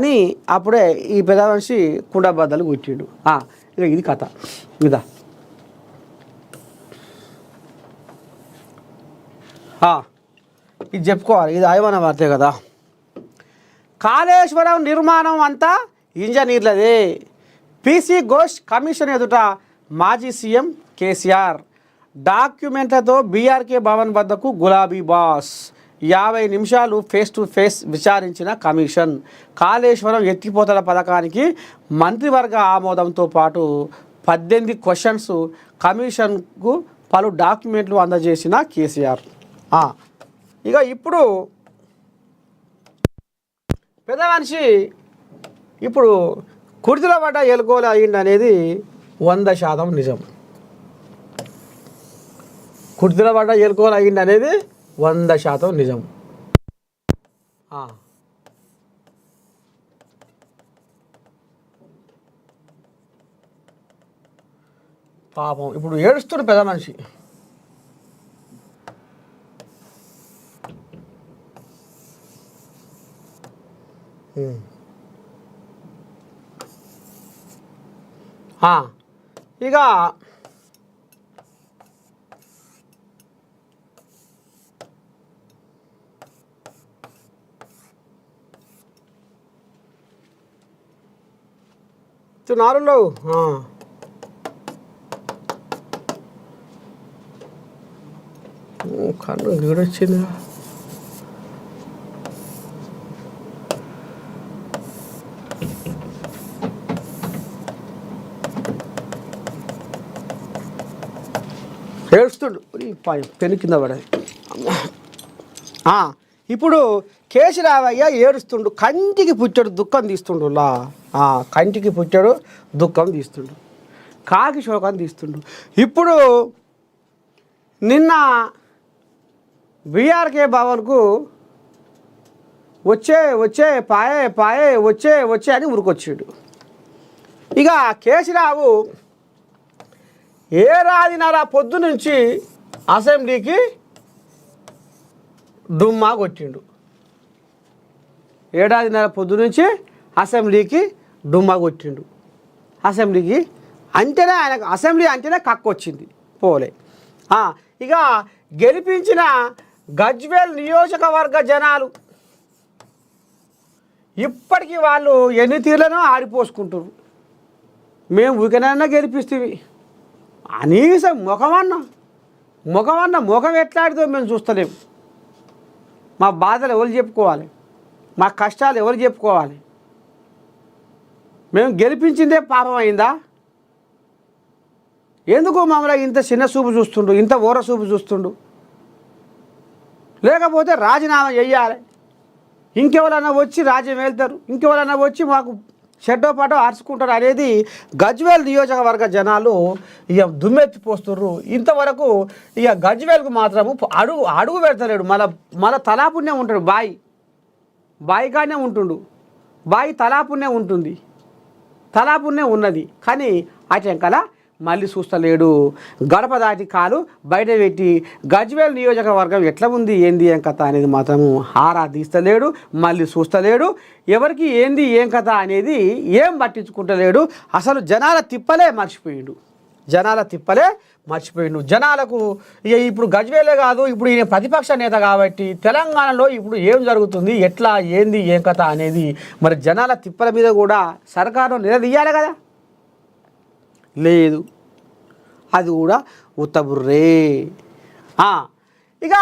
అని అప్పుడే ఈ పెద్ద మనిషి కుండబద్దలు కొట్టిండు. ఇక ఇది కథ ఇదా. ఇది చెప్పుకోవాలి, ఇది అయవన వార్తే కదా. కాళేశ్వరం నిర్మాణం అంతా ఇంజనీర్లదే. పీసీ ఘోష్ కమిషన్ ఎదుట మాజీ సీఎం కేసీఆర్. డాక్యుమెంట్లతో బీఆర్కే భవన్ వద్దకు గులాబీ బాస్. 50 నిమిషాలు ఫేస్ టు ఫేస్ విచారించిన కమిషన్. కాళేశ్వరం ఎత్తిపోతల పథకానికి మంత్రివర్గ ఆమోదంతో పాటు 18 క్వశ్చన్స్, కమిషన్కు పలు డాక్యుమెంట్లు అందజేసిన కేసీఆర్. ఇక ఇప్పుడు పెద్ద మనిషి ఇప్పుడు కుర్చీల పడ్డ ఎలుకోలు అయ్యింది అనేది 100% నిజం. కుర్చీల పడ్డ ఎలుకోలు అయ్యింది అనేది 100% నిజం. పాపం ఇప్పుడు ఏడుస్తున్న పెద్ద మనిషి. ఇక నారులో కన్ను గీడొచ్చింది. ఏడుస్తుండు పెను కింద పడేది. ఇప్పుడు కేసీరావయ్య ఏడుస్తుండు. కంటికి పుట్టాడు దుఃఖం తీస్తుండులా. కంటికి పుట్టాడు దుఃఖం తీస్తుండు, కాకి శోకం తీస్తుండు. ఇప్పుడు నిన్న బీఆర్కే భవన్కు వచ్చే పాయే వచ్చే అని ఉరికొచ్చాడు. ఇక కేసీరావు ఏడాదిన్నర పొద్దు నుంచి అసెంబ్లీకి డుమ్మా కొట్టిండు. ఏడాదిన్నర పొద్దు నుంచి అసెంబ్లీకి డుమ్మా కొట్టిండు. అసెంబ్లీకి అంటేనే ఆయనకు అసెంబ్లీ అంటేనే కక్కొచ్చింది, పోలే. ఇక గెలిపించిన గజ్వేల్ నియోజకవర్గ జనాలు ఇప్పటికీ వాళ్ళు ఎన్ని తీర్లనో ఆడిపోసుకుంటారు. మేము ఊరికనైనా గెలిపిస్తేవి అనీసం ముఖం ఎట్లాడితో మేము చూస్తలేము. మా బాధలు ఎవరు చెప్పుకోవాలి, మా కష్టాలు ఎవరు చెప్పుకోవాలి? మేము గెలిపించిందే పాపం అయిందా? ఎందుకు మమ్మల్ని ఇంత చిన్న చూపు చూస్తుండు, ఇంత ఊర చూపు చూస్తుండు? లేకపోతే రాజీనామా చెయ్యాలి, ఇంకెవరన్నా వచ్చి రాజ్యం వెళ్తారు, ఇంకెవరన్నా వచ్చి మాకు షెడ్డో పాటో ఆర్చుకుంటారు అనేది గజ్వేల్ నియోజకవర్గ జనాలు ఇక దుమ్మెత్తిపోస్తుర్రు. ఇంతవరకు ఇక గజ్వేల్కు మాత్రము అడుగు పెడతలేడు. మళ్ళీ తలాపుణ్యం ఉంటాడు. బాయి కానే ఉంటుండు. బాయి తలాపుణ్యం ఉంటుంది, తలాపుణ్యం ఉన్నది. కానీ అటెంకల మళ్ళీ చూస్తలేడు. గడప దాటి కాలు బయట పెట్టి గజ్వేల్ నియోజకవర్గం ఎట్లా ఉంది, ఏంది ఏం కథ అనేది మాత్రము ఆరా తీస్తలేడు, మళ్ళీ చూస్తలేడు. ఎవరికి ఏంది ఏం కథ అనేది ఏం పట్టించుకుంటలేడు. అసలు జనాల తిప్పలే మర్చిపోయిండు. జనాలకు ఇప్పుడు గజ్వేలే కాదు, ఇప్పుడు ఈయన ప్రతిపక్ష నేత కాబట్టి తెలంగాణలో ఇప్పుడు ఏం జరుగుతుంది, ఎట్లా ఏంది ఏం కథ అనేది మరి జనాల తిప్పల మీద కూడా సర్కారు నిలదీయాలి కదా. లేదు, అది కూడా ఉత్తబుర్రే. ఇక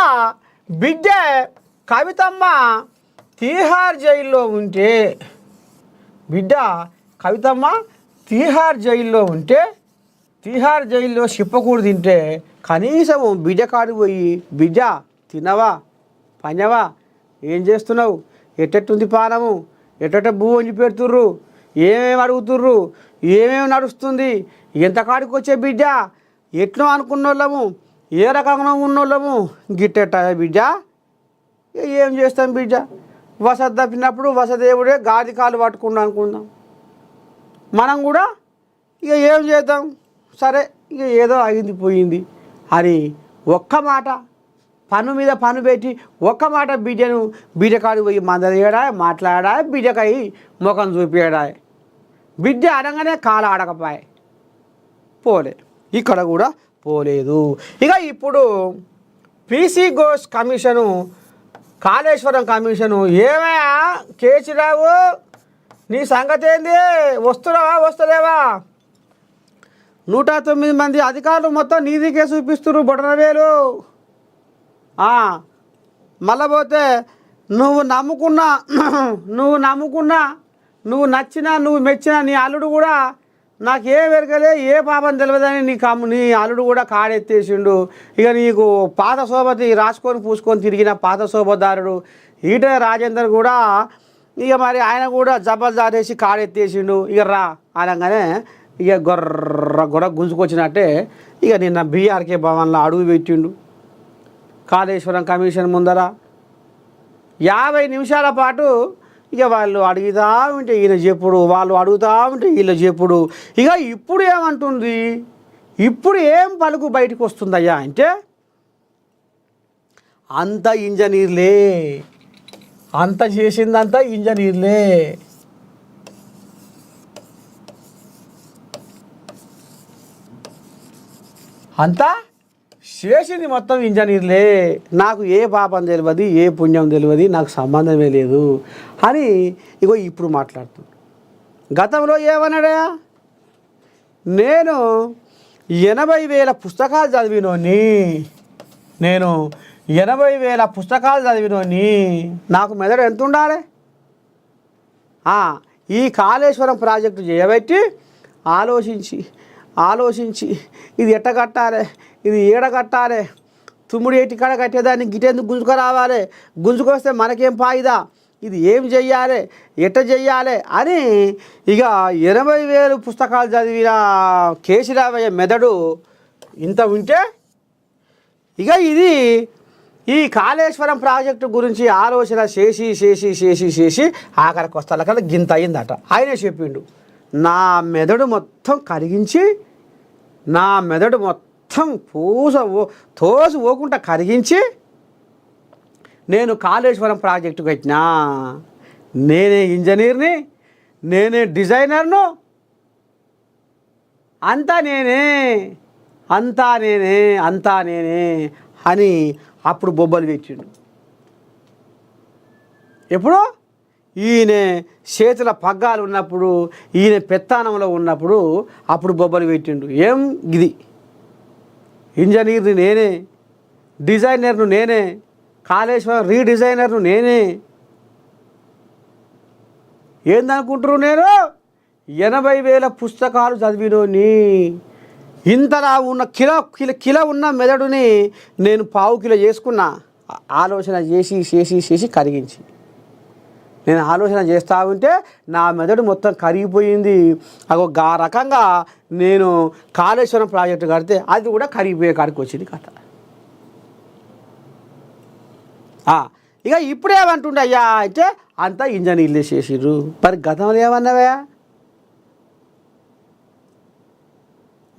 బిడ్డ కవితమ్మ తీహార్ జైల్లో ఉంటే, తీహార్ జైల్లో చిప్పకూడు తింటే కనీసం బిడ్డ కాడు పోయి బిడ్డ తినవా పనవా ఏం చేస్తున్నావు, ఎట్టెట్టుంది పానము, ఎట్టెట్ట భూ వంచి పెడుతుర్రు, ఏమేమి అడుగుతుర్రు, ఏమేమి నడుస్తుంది, ఎంత కాడికి వచ్చే బిడ్డ, ఎట్లా అనుకున్నోళ్ళము, ఏ రకంగా ఉన్నోళ్ళము, గిట్టెట్ట బిడ్డ. ఏం చేస్తాం బిడ్డ, వసతి తప్పినప్పుడు వసదేవుడే గాది కాలు పట్టుకుండా అనుకుందాం. మనం కూడా ఇక ఏం చేద్దాం, సరే ఇక ఏదో అయింది పోయింది అని ఒక్క మాట పన్ను మీద పన్ను పెట్టి ఒక్క మాట బిడ్డకాడు పోయి మందలేడా మాట్లాడా బిడ్డకాయి ముఖం చూపించడా బిడ్డ అనగానే కాలు ఆడకపోయి పోలే ఇక్కడ కూడా పోలేదు. ఇక ఇప్పుడు PC Ghosh commission Kaleshwaram commission ఏమయ్యా కేసీరావు నీ సంగతి ఏంది వస్తున్నావా వస్తలేవా 109 మంది అధికారులు మొత్తం నీదికే చూపిస్తున్నారు బొటనవేలు. మళ్ళా పోతే నువ్వు నమ్ముకున్నా నువ్వు నచ్చినా నువ్వు మెచ్చినా నీ అల్లుడు కూడా నాకేం వెరగలే ఏ పాపం తెలియదని నీ అల్లుడు కూడా కాడెత్తేసిండు. ఇక నీకు పాత శోభతి రాసుకొని పూసుకొని తిరిగిన పాత శోభదారుడు ఈటెల రాజేందర్ కూడా ఇక మరి ఆయన కూడా జబర్దారేసి కాడెత్తేసిండు. ఇక రా అనగానే ఇక గొర్ర గుంజుకొచ్చినట్టే ఇక నిన్న బీఆర్కే భవన్లో అడుగు పెట్టిండు. కాళేశ్వరం కమిషన్ ముందర 50 నిమిషాల పాటు ఇక వాళ్ళు అడుగుతా ఉంటే ఈయన చెప్పుడు, వాళ్ళు అడుగుతూ ఉంటే వీళ్ళ చెప్పుడు. ఇక ఇప్పుడు ఏమంటుంది, ఇప్పుడు ఏం పలుకు బయటకు వస్తుందయ్యా అంటే అంత ఇంజనీర్లే, అంత చేసిందంతా ఇంజనీర్లే. అంతా చేసింది మొత్తం ఇంజనీర్లే, నాకు ఏ పాపం తెలియదు ఏ పుణ్యం తెలియదు నాకు సంబంధమే లేదు అని ఇగో ఇప్పుడు మాట్లాడుతున్నాడు. గతంలో ఏమన్నాడా, నేను 80,000 పుస్తకాలు చదివినోని, నేను 80,000 పుస్తకాలు చదివినోని, నాకు మెదడు ఎంత ఉండాలి, ఈ కాళేశ్వరం ప్రాజెక్టు చేయబట్టి ఆలోచించి ఇది ఎట్ట కట్టాలి, ఇది ఏడ కట్టాలి, తుమ్ముడు ఏటి కాడ కట్టేదాన్ని గిటెందుకు గుంజుకు గుంజుకొస్తే మనకేం ఫాయిదా, ఇది ఏం చెయ్యాలి ఎట్ట చెయ్యాలి అని ఇక 80,000 పుస్తకాలు చదివిన కేసీరావయ్య మెదడు ఇంత ఉంటే ఇక ఇది ఈ కాళేశ్వరం ప్రాజెక్టు గురించి ఆలోచన చేసి ఆఖరికి వస్తాల గింత అయిందట. ఆయనే చెప్పిండు, నా మెదడు మొత్తం కరిగించి, నా మెదడు మొత్తం తోసి పోకుండా కరిగించి నేను కాళేశ్వరం ప్రాజెక్టు కట్టినా, నేనే ఇంజనీర్ని, నేనే డిజైనర్ను, అంతా నేనే అని అప్పుడు బొబ్బలు పెట్టిండు. ఎప్పుడు ఈయన చేతుల పగ్గాలు ఉన్నప్పుడు, ఈయన పెత్తానంలో ఉన్నప్పుడు అప్పుడు బొబ్బలు పెట్టిండు. ఏం ఇది ఇంజనీర్ని నేనే, డిజైనర్ను నేనే, కాళేశ్వరం రీడిజైనర్ను నేనే, ఏందనుకుంటారు నేను 80,000 పుస్తకాలు చదివినోని, ఇంతలా ఉన్న కిలో ఉన్న మెదడుని నేను పావు కిలో చేసుకున్నా, ఆలోచన చేసి కరిగించి నేను ఆలోచన చేస్తూ ఉంటే నా మెదడు మొత్తం కరిగిపోయింది. ఒక రకంగా నేను కాళేశ్వరం ప్రాజెక్టు కడితే అది కూడా కరిగిపోయే కాడికి వచ్చింది కథ. ఇక ఇప్పుడేమంటుండే అయ్యా అంటే అంతా ఇంజనీర్లే చేసిర్రు. మరి గతంలో ఏమన్నావా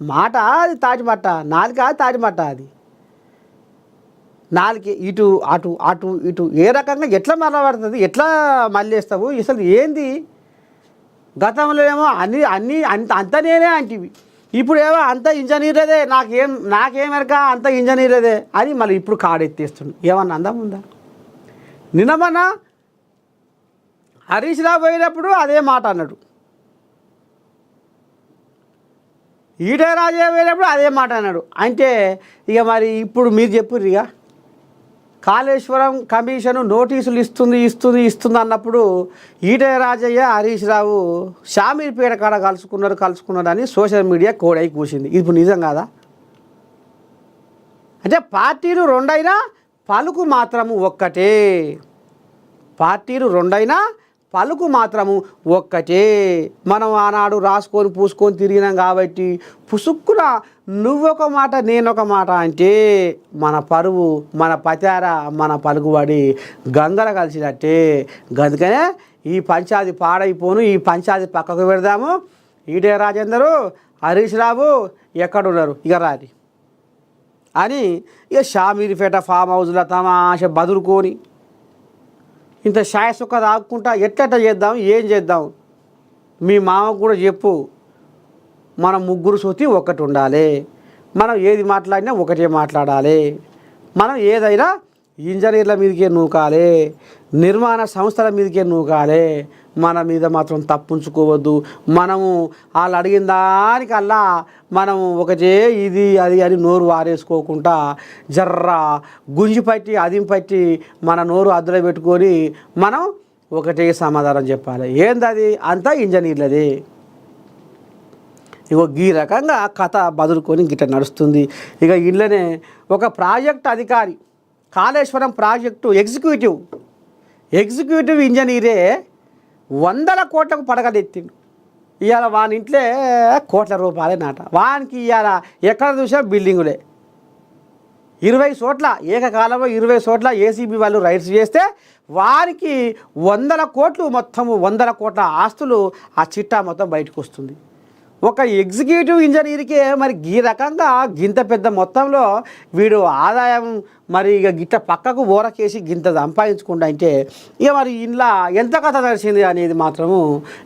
మాట, అది తాటిమట్ట, నాలుక తాటిమట్ట, అది నాలుగు ఇటు అటు ఏ రకంగా ఎట్లా మళ్ళబడుతుంది, ఎట్లా మళ్ళేస్తావు, అసలు ఏంది. గతంలో ఏమో అంత నేనే అంటివి, ఇప్పుడు ఏమో అంత ఇంజనీర్లదే, నాకేం ఎరక అంత ఇంజనీర్లదే అని మళ్ళీ ఇప్పుడు కాడెత్తేస్తుంది. ఏమన్నా అందం ఉందా? నిన్నమన్నా హరీష్ రావు పోయినప్పుడు అదే మాట అన్నాడు, ఈటెల రాజేందర్ పోయినప్పుడు అదే మాట అన్నాడు. అంటే ఇక మరి ఇప్పుడు మీరు చెప్పుర్రు, ఇక కాళేశ్వరం కమిషను నోటీసులు ఇస్తుంది అన్నప్పుడు ఈటెల రాజయ్య హరీష్ రావు షామీర్పేట కాడ కలుసుకున్నారు అని సోషల్ మీడియా కోడై కూసింది. ఇప్పుడు నిజం కాదా? అంటే పార్టీలు రెండైనా పలుకు మాత్రము ఒక్కటే, పార్టీలు రెండైనా పలుకు మాత్రము ఒక్కటే. మనం ఆనాడు రాసుకొని పూసుకొని తిరిగినాం కాబట్టి పుసుక్కున నువ్వొక మాట నేనొక మాట అంటే మన పరువు, మన పచార, మన పలుకుబడి గంగల కలిసినట్టే. అందుకనే ఈ పంచాయతీ పాడైపోను, ఈ పంచాయతీ పక్కకు పెడదాము. ఈటెల రాజేందరు హరీష్ రావు ఎక్కడున్నారు, ఇక రాది అని ఇక షామీర్పేట ఫామ్ హౌస్లో తమాష బదులుకొని ఇంత షాయ సుక్క తాగుకుంటా ఎట్లెట్ట చేద్దాం ఏం చేద్దాం మీ మామకు కూడా చెప్పు మనం ముగ్గురు సూతి ఒక్కటి ఉండాలి, మనం ఏది మాట్లాడినా ఒకటే మాట్లాడాలి, మనం ఏదైనా ఇంజనీర్ల మీదకే నూకాలి, నిర్మాణ సంస్థల మీదకే నూకాలి, మన మీద మాత్రం తప్పుంచుకోవద్దు, మనము వాళ్ళు అడిగిన దానికల్లా మనము ఒకటే ఇది అది అని నోరు వారేసుకోకుండా జర్ర గుంజి పట్టి అదిం పట్టి మన నోరు అద్దులో పెట్టుకొని మనం ఒకటే సమాధానం చెప్పాలి. ఏందది అంతా ఇంజనీర్లది. ఇగో ఈ రకంగా కథ బదులుకొని గిట్ట నడుస్తుంది. ఇక ఇళ్ళనే ఒక ప్రాజెక్ట్ అధికారి కాళేశ్వరం ప్రాజెక్టు ఎగ్జిక్యూటివ్ ఇంజనీరే 100 కోట్లకు పడగలెత్తిండు. ఇవాళ వాని ఇంట్లో కోట్ల రూపాయలే నాట. వానికి ఇవాళ ఎక్కడ చూసినా బిల్డింగులే. 20 చోట్ల ఏకకాలంలో 20 చోట్ల ఏసీబీ వాళ్ళు రైడ్స్ చేస్తే వారికి 100 కోట్లు, మొత్తము 100 కోట్ల ఆస్తులు ఆ చిట్టా మొత్తం బయటకు వస్తుంది. ఒక ఎగ్జిక్యూటివ్ ఇంజనీర్కే మరి ఈ రకంగా గింత పెద్ద మొత్తంలో వీడు ఆదాయం మరి ఇక గిట్ట పక్కకు ఓరకేసి గింత సంపాదించుకుంటా అంటే ఇక మరి ఇంట్లో ఎంత కథ నడిచింది అనేది మాత్రము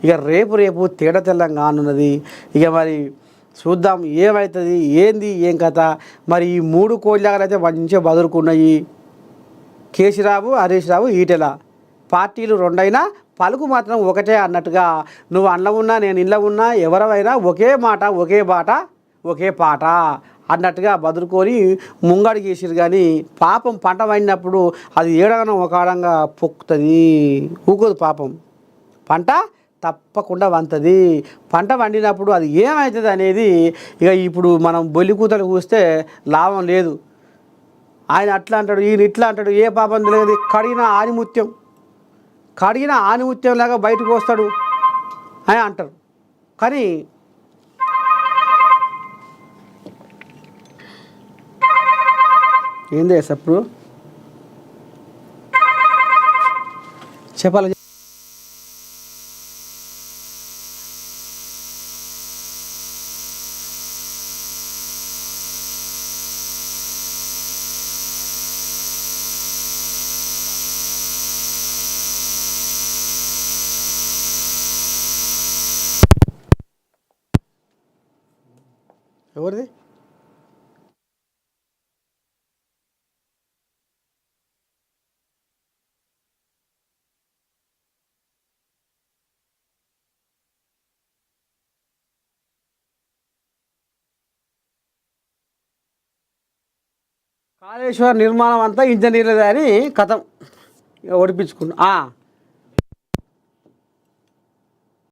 ఇక రేపు తేడా తెల్లంగా ఉన్నది. ఇక మరి చూద్దాం ఏమవుతుంది ఏంది ఏం కథ. మరి ఈ 3 కోళ్ళగానైతే మంచిగా బదులుకున్నాయి. కేసీరావు, హరీష్ రావు, ఈటెల పార్టీలు రెండైనా పలుకు మాత్రం ఒకటే అన్నట్టుగా నువ్వు అండ్ల ఉన్నా నేను ఇండ్ల ఉన్నా ఎవరైనా ఒకే మాట ఒకే బాట ఒకే పాట అన్నట్టుగా బదులుకొని ముంగడి గీసిరు. కానీ పాపం పంట పండినప్పుడు అది ఏడగనం ఒక ఆడంగా పొక్కుతుంది, ఊకోదు పాపం. పంట తప్పకుండా వంతుంది. పంట వండినప్పుడు అది ఏమవుతుంది అనేది ఇక ఇప్పుడు మనం బొల్లి కూతలు కూస్తే లాభం లేదు. ఆయన అట్లా అంటాడు, ఈయన ఇట్లా అంటాడు, ఏ పాపం తెలియదు. కడిగిన ఆనిముత్యంలాగా బయటకు వస్తాడు అని అంటారు. కానీ ఏందే సప్పుడు చెప్పాలి. ఎవరిది కాళేశ్వర నిర్మాణం అంతా ఇంజనీర్లదే అని కథం ఓడిపించుకున్నా.